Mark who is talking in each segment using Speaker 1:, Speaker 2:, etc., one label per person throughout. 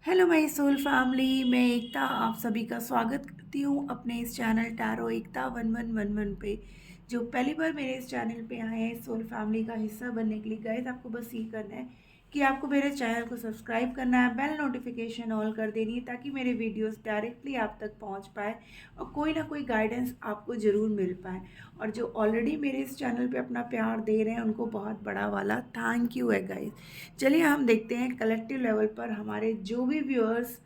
Speaker 1: Hello my soul family, मैं एकता आप सभी का स्वागत करती हूँ अपने इस चैनल टैरो एकता 1111 पे। जो पहली बार मेरे इस चैनल पे आए हैं सोल फैमिली का हिस्सा बनने के लिए, गाइस आपको बस ये करना है कि आपको मेरे चैनल को सब्सक्राइब करना है, बेल नोटिफिकेशन ऑल कर देनी है ताकि मेरे वीडियोस डायरेक्टली आप तक पहुँच पाए और कोई ना कोई गाइडेंस आपको ज़रूर मिल पाए। और जो ऑलरेडी मेरे इस चैनल पे अपना प्यार दे रहे हैं उनको बहुत बड़ा वाला थैंक यू है गाइस। चलिए हम देखते हैं कलेक्टिव लेवल पर हमारे जो भी व्यूअर्स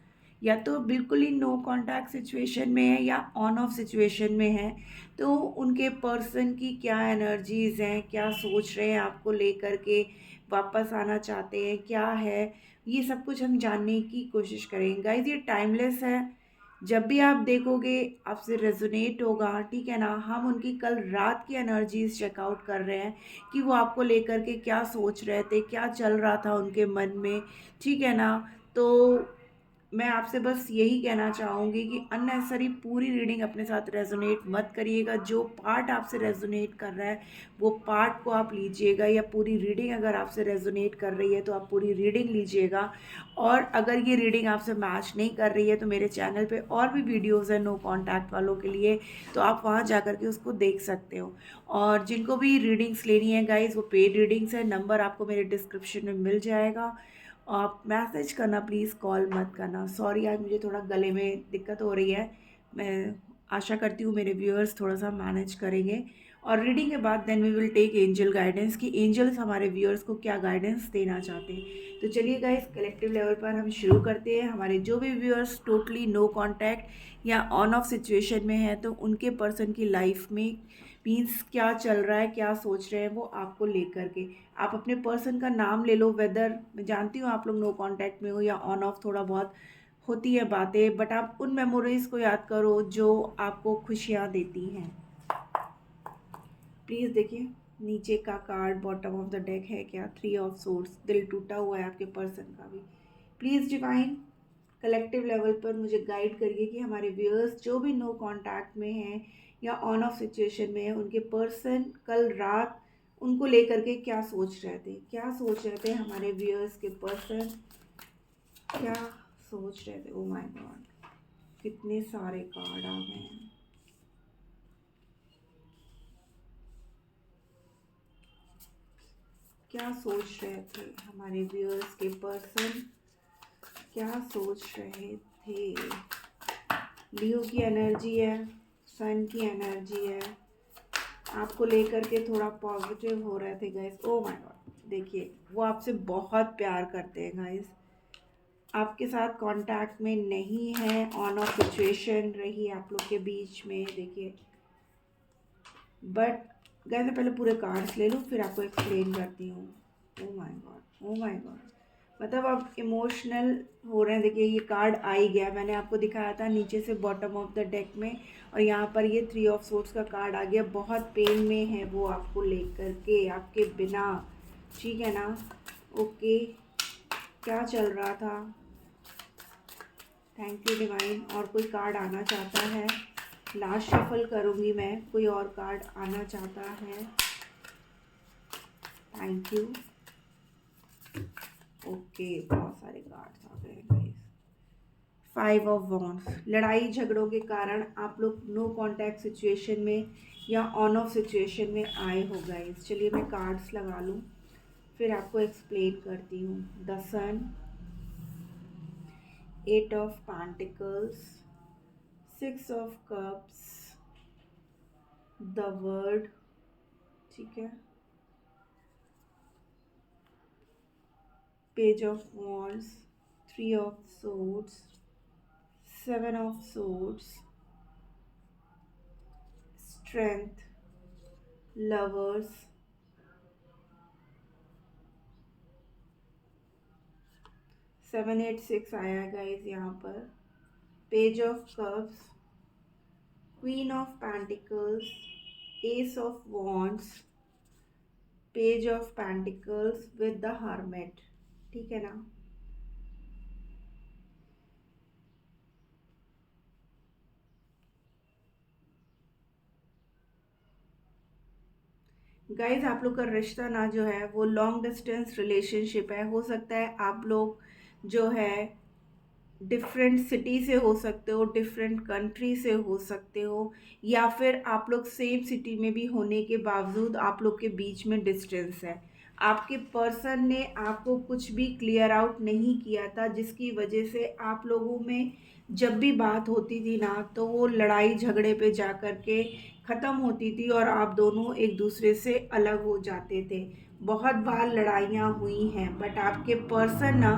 Speaker 1: या तो बिल्कुल ही नो कांटेक्ट सिचुएशन में है या ऑन ऑफ सिचुएशन में है, तो उनके पर्सन की क्या एनर्जीज हैं, क्या सोच रहे हैं आपको लेकर के, वापस आना चाहते हैं, क्या है, ये सब कुछ हम जानने की कोशिश करेंगे गाइज। ये टाइमलेस है, जब भी आप देखोगे आपसे रेजोनेट होगा, ठीक है ना। हम उनकी कल रात की एनर्जीज चेकआउट कर रहे हैं कि वो आपको लेकर के क्या सोच रहे थे, क्या चल रहा था उनके मन में, ठीक है ना। तो मैं आपसे बस यही कहना चाहूँगी कि अननेसेसरी पूरी रीडिंग अपने साथ रेजोनेट मत करिएगा। जो पार्ट आपसे रेजोनेट कर रहा है वो पार्ट को आप लीजिएगा, या पूरी रीडिंग अगर आपसे रेजोनेट कर रही है तो आप पूरी रीडिंग लीजिएगा। और अगर ये रीडिंग आपसे मैच नहीं कर रही है तो मेरे चैनल पे और भी वीडियोस हैं नो कांटेक्ट वालों के लिए, तो आप वहाँ जा कर के उसको देख सकते हो। और जिनको भी रीडिंग्स लेनी है गाइज, वो पेड रीडिंग्स है, नंबर आपको मेरे डिस्क्रिप्शन में मिल जाएगा। आप मैसेज करना प्लीज़, कॉल मत करना। सॉरी आज मुझे थोड़ा गले में दिक्कत हो रही है। मैं आशा करती हूँ मेरे व्यूअर्स थोड़ा सा मैनेज करेंगे। और रीडिंग के बाद then we will take angel guidance कि एंजल्स हमारे व्यूअर्स को क्या गाइडेंस देना चाहते हैं। तो चलिए गाइस, कलेक्टिव लेवल पर हम शुरू करते हैं। हमारे जो भी व्यूअर्स टोटली नो कांटेक्ट या ऑन ऑफ सिचुएशन में है, तो उनके पर्सन की लाइफ में मीन्स क्या चल रहा है, क्या सोच रहे हैं वो आपको लेकर के। आप अपने पर्सन का नाम ले लो, वेदर मैं जानती हूँ आप लोग नो कांटेक्ट में हो या ऑन ऑफ, थोड़ा बहुत होती है बातें, बट आप उन मेमोरीज को याद करो जो आपको खुशियाँ देती हैं। प्लीज़ देखिए नीचे का card bottom of the deck है क्या, 3 ऑफ सोर्ड्स। दिल टूटा हुआ है आपके पर्सन का भी। प्लीज़ डिवाइन कलेक्टिव लेवल पर मुझे गाइड करिए कि हमारे व्यूअर्स जो भी नो कांटेक्ट में हैं या ऑन ऑफ सिचुएशन में है, उनके पर्सन कल रात उनको लेकर के क्या सोच रहे थे, क्या सोच रहे थे हमारे व्यूअर्स के पर्सन, क्या सोच रहे थे। ओ माय गॉड, कितने सारे कार्ड आ गए हैं। क्या सोच रहे थे हमारे व्यूअर्स के पर्सन, क्या सोच रहे थे। लियो की एनर्जी है, सन की एनर्जी है, आपको लेकर के थोड़ा पॉजिटिव हो रहे थे गाइस। ओ माय गॉड, देखिए वो आपसे बहुत प्यार करते हैं गाइस, आपके साथ कांटेक्ट में नहीं है, ऑन ऑफ सिचुएशन रही आप लोग के बीच में, देखिए। बट गाइस मैं पहले पूरे कार्ड्स ले लूँ फिर आपको एक्सप्लेन करती हूँ। Oh my God, oh my God, मतलब आप इमोशनल हो रहे हैं। देखिए ये कार्ड आ ही गया, मैंने आपको दिखाया था नीचे से बॉटम ऑफ द डेक में, और यहाँ पर ये 3 ऑफ सोर्ड्स का कार्ड आ गया। बहुत पेन में है वो आपको लेकर के, आपके बिना, ठीक है ना। ओके, क्या चल रहा था। Thank you divine. और कोई कार्ड आना चाहता है, लास्ट शफल करूँगी मैं, कोई और कार्ड आना चाहता है। Thank you. ओके, बहुत सारे कार्ड्स आ गए गाइस। 5 ऑफ वॉन्ड्स, लड़ाई झगड़ों के कारण आप लोग नो कांटेक्ट सिचुएशन में या ऑन ऑफ सिचुएशन में आए हो गाइस। चलिए मैं कार्ड्स लगा लूँ फिर आपको एक्सप्लेन करती हूँ। The sun, 8 of pentacles, 6 of cups, the world, ठीक है, page of wands, 3 of swords, 7 of swords, strength, lovers, 7 8 6 आया गाइस यहाँ पर। Page of cups, queen of pentacles, ace of wands, page of pentacles with the hermit, ठीक है ना। Guys आप लोग का रिश्ता ना जो है वो लॉन्ग डिस्टेंस रिलेशनशिप है। हो सकता है आप लोग जो है डिफरेंट सिटी से हो सकते हो, डिफरेंट कंट्री से हो सकते हो, या फिर आप लोग सेम सिटी में भी होने के बावजूद आप लोग के बीच में डिस्टेंस है। आपके पर्सन ने आपको कुछ भी क्लियर आउट नहीं किया था, जिसकी वजह से आप लोगों में जब भी बात होती थी ना, तो वो लड़ाई झगड़े पे जा कर के ख़त्म होती थी और आप दोनों एक दूसरे से अलग हो जाते थे। बहुत बार लड़ाइयाँ हुई हैं, बट आपके पर्सन ना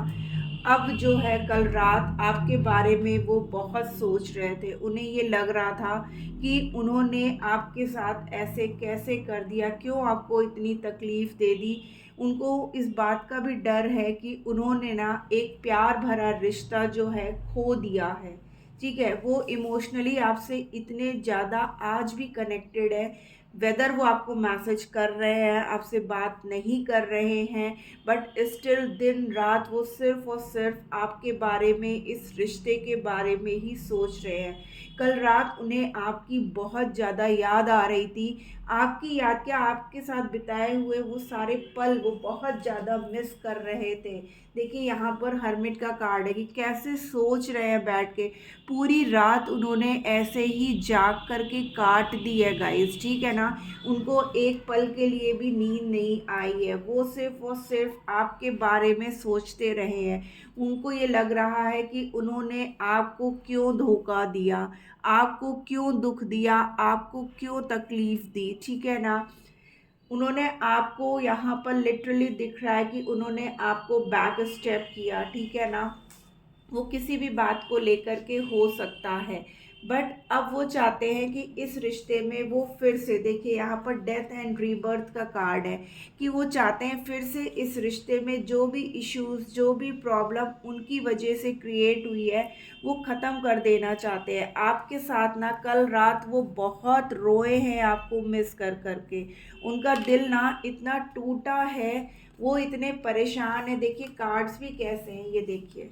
Speaker 1: अब जो है कल रात आपके बारे में वो बहुत सोच रहे थे। उन्हें ये लग रहा था कि उन्होंने आपके साथ ऐसे कैसे कर दिया, क्यों आपको इतनी तकलीफ़ दे दी। उनको इस बात का भी डर है कि उन्होंने ना एक प्यार भरा रिश्ता जो है खो दिया है। ठीक है, वो इमोशनली आपसे इतने ज़्यादा आज भी कनेक्टेड है, वेदर वो आपको मैसेज कर रहे हैं, आपसे बात नहीं कर रहे हैं, बट स्टिल दिन रात वो सिर्फ और सिर्फ आपके बारे में, इस रिश्ते के बारे में ही सोच रहे हैं। कल रात उन्हें आपकी बहुत ज़्यादा याद आ रही थी। आपकी याद क्या, आपके साथ बिताए हुए वो सारे पल वो बहुत ज़्यादा मिस कर रहे थे। देखिए यहाँ पर हर्मिट का कार्ड है कि कैसे सोच रहे हैं बैठ के। पूरी रात उन्होंने ऐसे ही जाग करके काट दी है गाइस, ठीक है ना। उनको एक पल के लिए भी नींद नहीं आई है, वो सिर्फ और सिर्फ आपके बारे में सोचते रहे हैं। उनको ये लग रहा है कि उन्होंने आपको क्यों धोखा दिया, आपको क्यों दुख दिया, आपको क्यों तकलीफ दी, ठीक है ना। उन्होंने आपको यहाँ पर लिटरली दिख रहा है कि उन्होंने आपको बैक स्टेप किया, ठीक है ना। वो किसी भी बात को लेकर के हो सकता है, बट अब वो चाहते हैं कि इस रिश्ते में वो फिर से, देखिए यहाँ पर डेथ एंड रीबर्थ का कार्ड है, कि वो चाहते हैं फिर से इस रिश्ते में जो भी इश्यूज, जो भी प्रॉब्लम उनकी वजह से क्रिएट हुई है, वो ख़त्म कर देना चाहते हैं। आपके साथ ना कल रात वो बहुत रोए हैं आपको मिस कर करके। उनका दिल ना इतना टूटा है, वो इतने परेशान है। देखिए कार्ड्स भी कैसे हैं, ये देखिए,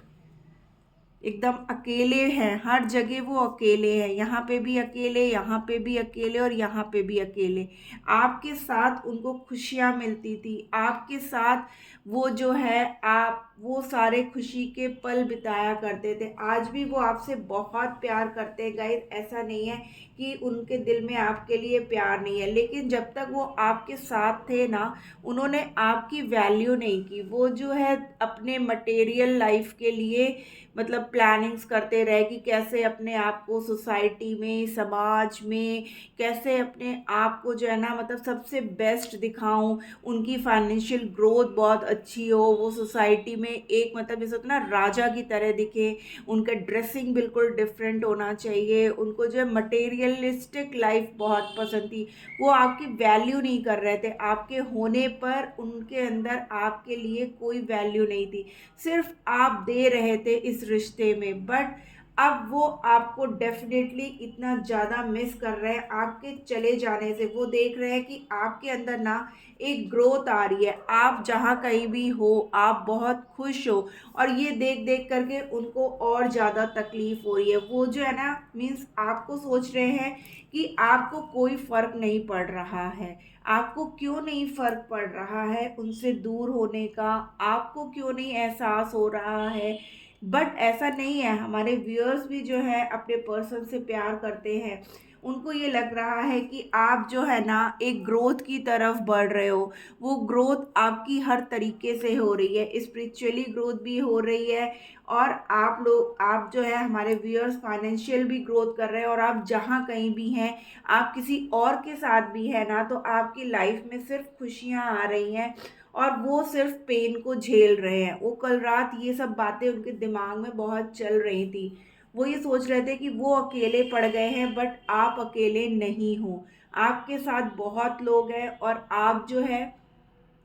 Speaker 1: एकदम अकेले हैं, हर जगह वो अकेले हैं, यहाँ पे भी अकेले, यहाँ पे भी अकेले और यहाँ पे भी अकेले। आपके साथ उनको खुशियाँ मिलती थी, आपके साथ वो जो है आप वो सारे खुशी के पल बिताया करते थे। आज भी वो आपसे बहुत प्यार करते हैं गाइस, ऐसा नहीं है कि उनके दिल में आपके लिए प्यार नहीं है, लेकिन जब तक वो आपके साथ थे ना, उन्होंने आपकी वैल्यू नहीं की। वो जो है अपने मटेरियल लाइफ के लिए मतलब प्लानिंग्स करते रहे कि कैसे अपने आप को सोसाइटी में, समाज में, कैसे अपने आप को जो है ना मतलब सबसे बेस्ट दिखाऊं। उनकी फाइनेंशियल ग्रोथ बहुत अच्छी हो, वो सोसाइटी में एक मतलब जैसे होता है ना राजा की तरह दिखे। उनका ड्रेसिंग बिल्कुल डिफरेंट होना चाहिए। उनको जो है मटेरियलिस्टिक लाइफ बहुत पसंद थी। वो आपकी वैल्यू नहीं कर रहे थे, आपके होने पर उनके अंदर आपके लिए कोई वैल्यू नहीं थी, सिर्फ आप दे रहे थे इस रिश्ते में। बट अब वो आपको डेफिनेटली इतना ज़्यादा मिस कर रहे हैं आपके चले जाने से। वो देख रहे हैं कि आपके अंदर ना एक ग्रोथ आ रही है, आप जहाँ कहीं भी हो आप बहुत खुश हो, और ये देख देख करके उनको और ज़्यादा तकलीफ हो रही है। वो जो है ना मीन्स आपको सोच रहे हैं कि आपको कोई फ़र्क नहीं पड़ रहा है। आपको क्यों नहीं फ़र्क पड़ रहा है उनसे दूर होने का, आपको क्यों नहीं एहसास हो रहा है। बट ऐसा नहीं है, हमारे व्यूअर्स भी जो है अपने पर्सन से प्यार करते हैं। उनको ये लग रहा है कि आप जो है ना एक ग्रोथ की तरफ बढ़ रहे हो। वो ग्रोथ आपकी हर तरीके से हो रही है, स्पिरिचुअली ग्रोथ भी हो रही है, और आप जो है हमारे व्यूअर्स फाइनेंशियल भी ग्रोथ कर रहे हैं। और आप जहाँ कहीं भी हैं, आप किसी और के साथ भी है ना, तो आपकी लाइफ में सिर्फ खुशियाँ आ रही हैं और वो सिर्फ पेन को झेल रहे हैं। वो कल रात ये सब बातें उनके दिमाग में बहुत चल रही थी। वो ये सोच रहे थे कि वो अकेले पड़ गए हैं, बट आप अकेले नहीं हो। आपके साथ बहुत लोग हैं और आप जो है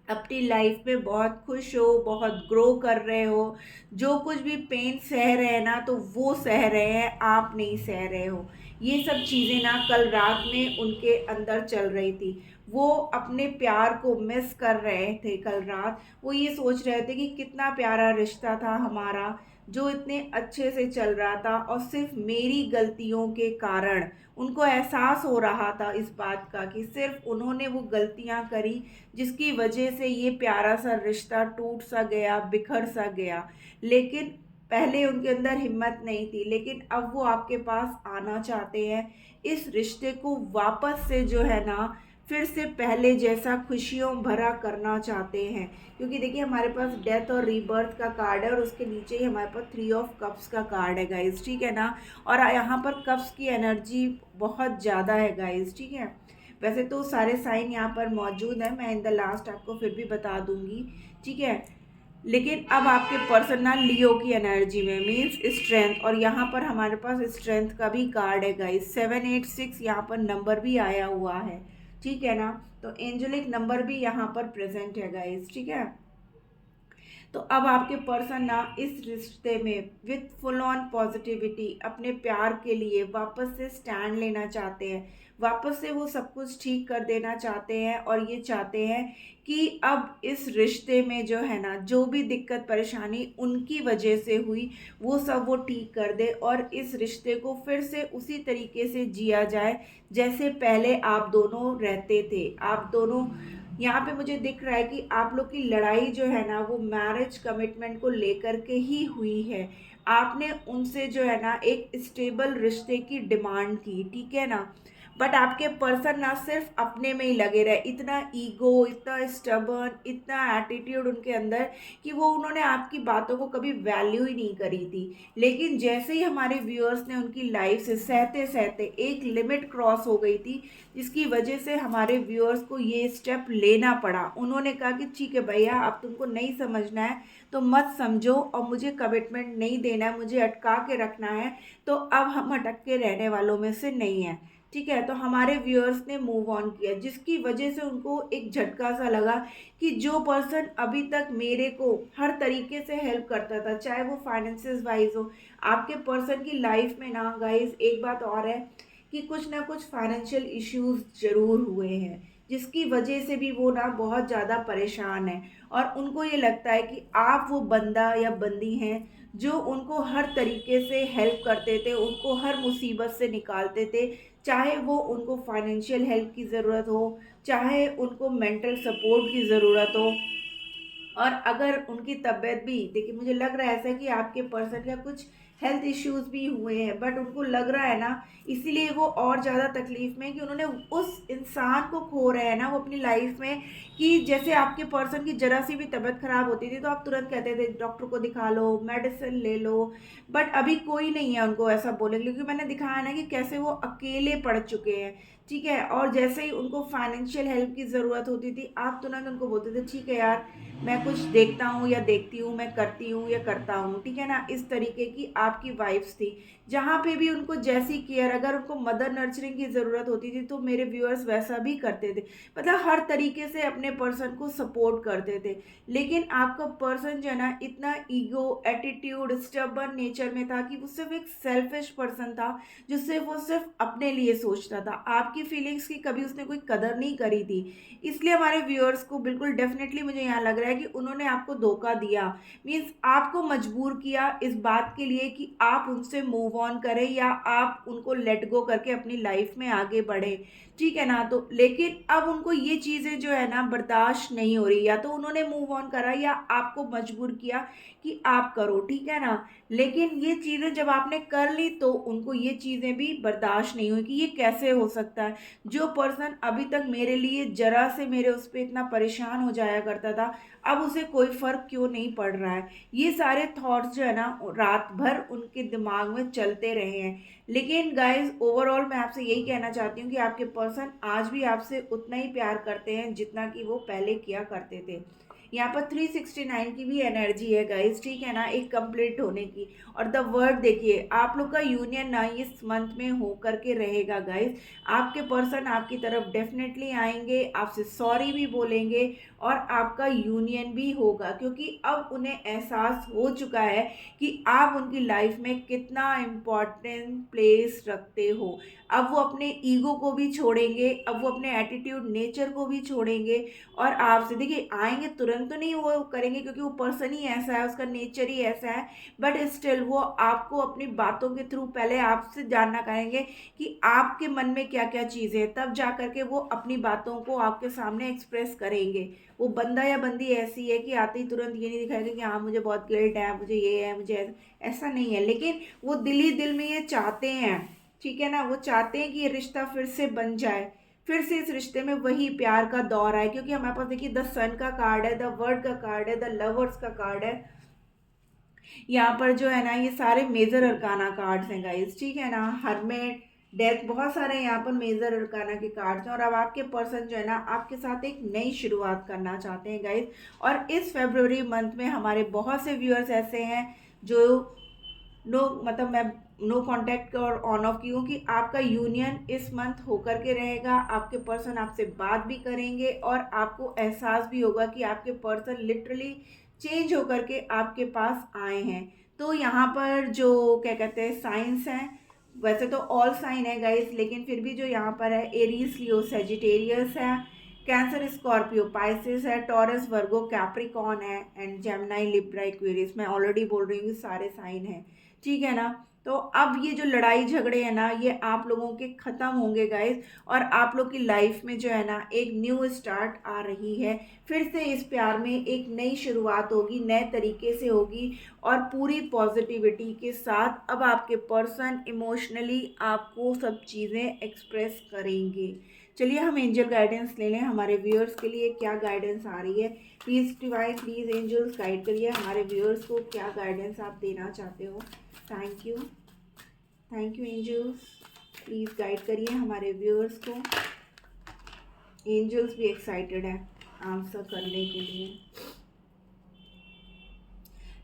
Speaker 1: अपनी लाइफ में बहुत खुश हो, बहुत ग्रो कर रहे हो। जो कुछ भी पेन सह रहे हैं ना, तो वो सह रहे हैं, आप नहीं सह रहे हो। ये सब चीज़ें ना कल रात में उनके अंदर चल रही थी। वो अपने प्यार को मिस कर रहे थे कल रात। वो ये सोच रहे थे कि कितना प्यारा रिश्ता था हमारा, जो इतने अच्छे से चल रहा था, और सिर्फ मेरी गलतियों के कारण उनको एहसास हो रहा था इस बात का कि सिर्फ उन्होंने वो गलतियां करी, जिसकी वजह से ये प्यारा सा रिश्ता टूट सा गया, बिखर सा गया। लेकिन पहले उनके अंदर हिम्मत नहीं थी, लेकिन अब वो आपके पास आना चाहते हैं। इस रिश्ते को वापस से जो है ना, फिर से पहले जैसा खुशियों भरा करना चाहते हैं। क्योंकि देखिए हमारे पास डेथ और रीबर्थ का कार्ड है और उसके नीचे ही हमारे पास 3 ऑफ कप्स का कार्ड है गाइस, ठीक है ना। और यहाँ पर कप्स की एनर्जी बहुत ज़्यादा है गाइस, ठीक है। वैसे तो सारे साइन यहाँ पर मौजूद हैं, मैं इन द लास्ट आपको फिर भी बता दूंगी, ठीक है। लेकिन अब आपके पर्सन ना लियो की एनर्जी में, मीन्स स्ट्रेंथ, और यहाँ पर हमारे पास स्ट्रेंथ का भी कार्ड है गाइस। 786 यहाँ पर नंबर भी आया हुआ है, ठीक है ना। तो एंजेलिक नंबर भी यहाँ पर प्रेजेंट है गाइस, ठीक है। तो अब आपके पर्सन ना इस रिश्ते में विथ फुल ऑन पॉजिटिविटी अपने प्यार के लिए वापस से स्टैंड लेना चाहते हैं। वापस से वो सब कुछ ठीक कर देना चाहते हैं और ये चाहते हैं कि अब इस रिश्ते में जो है ना, जो भी दिक्कत परेशानी उनकी वजह से हुई वो सब वो ठीक कर दे और इस रिश्ते को फिर से उसी तरीके से जिया जाए जैसे पहले आप दोनों रहते थे। आप दोनों, यहाँ पे मुझे दिख रहा है कि आप लोग की लड़ाई जो है ना वो मैरिज कमिटमेंट को लेकर के ही हुई है। आपने उनसे जो है ना एक स्टेबल रिश्ते की डिमांड की, ठीक है ना। बट आपके पर्सन ना सिर्फ अपने में ही लगे रहे, इतना ईगो, इतना स्टबर्न, इतना एटीट्यूड उनके अंदर कि वो उन्होंने आपकी बातों को कभी वैल्यू ही नहीं करी थी। लेकिन जैसे ही हमारे व्यूअर्स ने उनकी लाइफ से सहते सहते एक लिमिट क्रॉस हो गई थी, जिसकी वजह से हमारे व्यूअर्स को ये स्टेप लेना पड़ा। उन्होंने कहा कि ठीक है भैया, अब तुमको नहीं समझना है तो मत समझो और मुझे कमिटमेंट नहीं देना है, मुझे अटका के रखना है, तो अब हम अटक के रहने वालों में से नहीं है, ठीक है। तो हमारे व्यूअर्स ने मूव ऑन किया, जिसकी वजह से उनको एक झटका सा लगा कि जो पर्सन अभी तक मेरे को हर तरीके से हेल्प करता था, चाहे वो फाइनेंसिस वाइज हो। आपके पर्सन की लाइफ में ना गाइस एक बात और है कि कुछ ना कुछ फाइनेंशियल इश्यूज जरूर हुए हैं, जिसकी वजह से भी वो ना बहुत ज़्यादा परेशान है। और उनको ये लगता है कि आप वो बंदा या बंदी हैं जो उनको हर तरीके से हेल्प करते थे, उनको हर मुसीबत से निकालते थे, चाहे वो उनको फाइनेंशियल हेल्प की ज़रूरत हो, चाहे उनको मेंटल सपोर्ट की ज़रूरत हो। और अगर उनकी तबीयत भी, देखिए मुझे लग रहा है ऐसा कि आपके पर्सन का कुछ हेल्थ इश्यूज भी हुए हैं, बट उनको लग रहा है ना, इसीलिए वो और ज़्यादा तकलीफ में है कि उन्होंने उस इंसान को खो रहे हैं ना वो अपनी लाइफ में। कि जैसे आपके पर्सन की जरा सी भी तबीयत खराब होती थी तो आप तुरंत कहते थे डॉक्टर को दिखा लो, मेडिसिन ले लो। बट अभी कोई नहीं है उनको ऐसा बोले, क्योंकि मैंने दिखाया ना कि कैसे वो अकेले पड़ चुके हैं, ठीक है। और जैसे ही उनको फाइनेंशियल हेल्प की ज़रूरत होती थी, आप तुरंत उनको बोलते थे ठीक है यार, मैं कुछ देखता हूँ या देखती हूँ, मैं करती हूँ या करता हूँ, ठीक है ना। इस तरीके की आपकी वाइफ्स थी। जहाँ पे भी उनको जैसी केयर, अगर उनको मदर नर्चरिंग की ज़रूरत होती थी तो मेरे व्यूअर्स वैसा भी करते थे, मतलब हर तरीके से अपने पर्सन को सपोर्ट करते थे। लेकिन आपका पर्सन जो है ना इतना ईगो, एटीट्यूड, स्टबर्न नेचर में था कि वो सिर्फ एक सेल्फिश पर्सन था, जिससे वो सिर्फ अपने लिए सोचता था। आपकी फीलिंग्स की कभी उसने कोई कदर नहीं करी थी। इसलिए हमारे व्यूअर्स को बिल्कुल डेफिनेटली मुझे यहाँ लग रहा है कि उन्होंने आपको धोखा दिया, मीन्स आपको मजबूर किया इस बात के लिए कि आप उनसे मूव ऑन करें या आप उनको लेट गो करके अपनी लाइफ में आगे बढ़े, ठीक है ना। तो लेकिन अब उनको ये चीज़ें जो है ना बर्दाश्त नहीं हो रही, या तो उन्होंने मूव ऑन करा या आपको मजबूर किया कि आप करो, ठीक है ना। लेकिन ये चीज़ें जब आपने कर ली तो उनको ये चीज़ें भी बर्दाश्त नहीं हुई कि ये कैसे हो सकता है। जो पर्सन अभी तक मेरे लिए जरा से मेरे उस पर इतना परेशान हो जाया करता था, अब उसे कोई फर्क क्यों नहीं पड़ रहा है। ये सारे थॉट्स जो है ना रात भर उनके दिमाग में चलते रहे हैं। लेकिन गाइस ओवरऑल मैं आपसे यही कहना चाहती हूँ कि आपके पर्सन आज भी आपसे उतना ही प्यार करते हैं जितना कि वो पहले किया करते थे। यहाँ पर 369 की भी एनर्जी है गाइस, ठीक है ना, एक कंप्लीट होने की। और द वर्ड देखिए, आप लोग का यूनियन ना इस मंथ में हो करके रहेगा गाइस। आपके पर्सन आपकी तरफ डेफिनेटली आएंगे, आपसे सॉरी भी बोलेंगे और आपका यूनियन भी होगा, क्योंकि अब उन्हें एहसास हो चुका है कि आप उनकी लाइफ में कितना इम्पोर्टेंट प्लेस रखते हो। अब वो अपने ईगो को भी छोड़ेंगे, अब वो अपने एटीट्यूड नेचर को भी छोड़ेंगे और आपसे देखिए आएंगे तुरंत तुरंत तो नहीं वो करेंगे, क्योंकि वो पर्सन ही ऐसा है, उसका नेचर ही ऐसा है, बट स्टिल वो आपको अपनी बातों के थ्रू पहले आपसे जानना करेंगे कि आपके मन में क्या क्या चीज़ें हैं, तब जा करके वो अपनी बातों को आपके सामने एक्सप्रेस करेंगे। वो बंदा या बंदी ऐसी है कि आते ही तुरंत ये नहीं दिखाएगा कि हाँ मुझे बहुत गिल्ट है, मुझे ये है, मुझे ऐसा नहीं है, लेकिन वो दिल ही दिल में ये चाहते हैं, ठीक है ना, वो चाहते हैं कि ये रिश्ता फिर से बन जाए, फिर से इस रिश्ते में वही प्यार का दौर आए। क्योंकि हमारे पास देखिए द सन का कार्ड है, द वर्ड का कार्ड है, द लवर्स का कार्ड है, यहाँ पर जो है ना ये सारे मेजर अरकाना कार्ड्स हैं गाइस, ठीक है ना, हरमेट, डेथ, बहुत सारे यहाँ पर मेजर अरकाना के कार्ड्स हैं। और अब आपके पर्सन जो है ना आपके साथ एक नई शुरुआत करना चाहते हैं गाइस। और इस फेब्रुवरी मंथ में हमारे बहुत से व्यूअर्स ऐसे हैं जो नो मतलब मैं नो कांटेक्ट और ऑन ऑफ की हूँ कि आपका यूनियन इस मंथ होकर के रहेगा। आपके पर्सन आपसे बात भी करेंगे और आपको एहसास भी होगा कि आपके पर्सन लिटरली चेंज होकर के आपके पास आए हैं। तो यहाँ पर जो क्या कहते हैं साइंस हैं, वैसे तो ऑल साइन है गाइस, लेकिन फिर भी जो यहाँ पर है एरीज, लियो, सेजिटेरियस है, कैंसर, स्कॉर्पियो, पाइसिस है, टॉरस, वर्गो, कैप्रिकॉन है, एंड जेमिनाई, लिब्रा, एक्वेरियस। मैं ऑलरेडी बोल रही हूँ सारे साइन हैं, ठीक है ना। तो अब ये जो लड़ाई झगड़े हैं ना ये आप लोगों के ख़त्म होंगे गाइस, और आप लोग की लाइफ में जो है ना एक न्यू स्टार्ट आ रही है। फिर से इस प्यार में एक नई शुरुआत होगी, नए तरीके से होगी और पूरी पॉजिटिविटी के साथ। अब आपके पर्सन इमोशनली आपको सब चीज़ें एक्सप्रेस करेंगे। चलिए हम एंजल गाइडेंस ले लें, हमारे व्यूअर्स के लिए क्या गाइडेंस आ रही है। Please divine, please angels guide करिए हमारे व्यूअर्स को, क्या गाइडेंस आप देना चाहते हो। Thank you angels, please guide करिए हमारे व्यूअर्स को। एंजल्स भी एक्साइटेड है आंसर करने के लिए।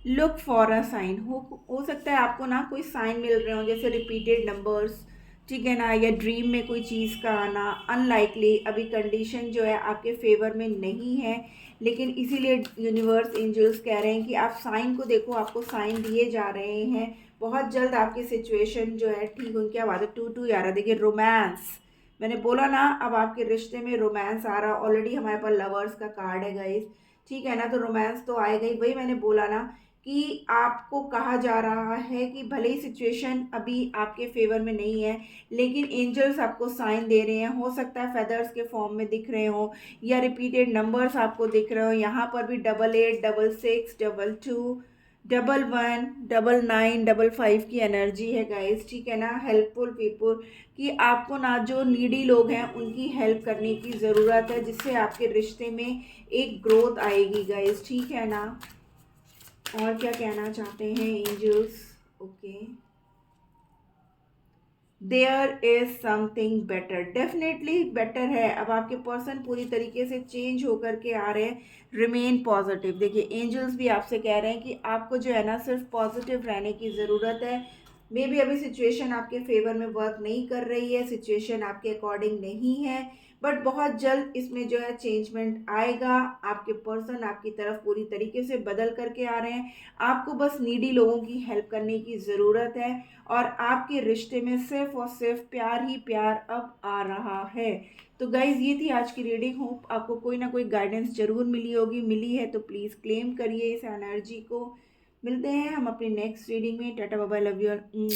Speaker 1: लुक फॉर अ साइन, हो सकता है आपको ना कोई साइन मिल रहे हो, जैसे रिपीटेड नंबर्स, ठीक है ना, या ड्रीम में कोई चीज़ का आना। अनलाइकली अभी कंडीशन जो है आपके फेवर में नहीं है, लेकिन इसीलिए यूनिवर्स एंजल्स कह रहे हैं कि आप साइन को देखो, आपको साइन दिए जा रहे हैं। बहुत जल्द आपकी सिचुएशन जो है ठीक हो। क्या बात है, 2-2 आ रहा है, देखिए रोमांस, मैंने बोला ना अब आपके रिश्ते में रोमांस आ रहा। ऑलरेडी हमारे पास लवर्स का कार्ड है गाइस, ठीक है ना, तो रोमांस तो आएगा ही। वही मैंने बोला ना कि आपको कहा जा रहा है कि भले ही सिचुएशन अभी आपके फेवर में नहीं है, लेकिन एंजल्स आपको साइन दे रहे हैं। हो सकता है फेदर्स के फॉर्म में दिख रहे हो या रिपीटेड नंबर्स आपको दिख रहे हो। यहाँ पर भी 88, 66, 22, 11, 99, 55 की एनर्जी है गाइस, ठीक है ना। हेल्पफुल पीपुल, कि आपको ना जो नीडी लोग हैं उनकी हेल्प करने की ज़रूरत है, जिससे आपके रिश्ते में एक ग्रोथ आएगी गाइस, ठीक है ना। और क्या कहना चाहते हैं angels, okay, there is something better, definitely better है। अब आपके पर्सन पूरी तरीके से चेंज होकर के आ रहे हैं। रिमेन पॉजिटिव, देखिए एंजल्स भी आपसे कह रहे हैं कि आपको जो है ना सिर्फ पॉजिटिव रहने की ज़रूरत है। मे बी अभी सिचुएशन आपके फेवर में वर्क नहीं कर रही है, सिचुएशन आपके अकॉर्डिंग नहीं है, बट बहुत जल्द इसमें जो है चेंजमेंट आएगा। आपके पर्सन आपकी तरफ पूरी तरीके से बदल करके आ रहे हैं। आपको बस नीडी लोगों की हेल्प करने की ज़रूरत है, और आपके रिश्ते में सिर्फ और सिर्फ प्यार ही प्यार अब आ रहा है। तो गाइज ये थी आज की रीडिंग। होप आपको कोई ना कोई गाइडेंस जरूर मिली होगी, मिली है तो प्लीज़ क्लेम करिए इस एनर्जी को। मिलते हैं हम अपनी नेक्स्ट रीडिंग में। Tata bye bye, love you.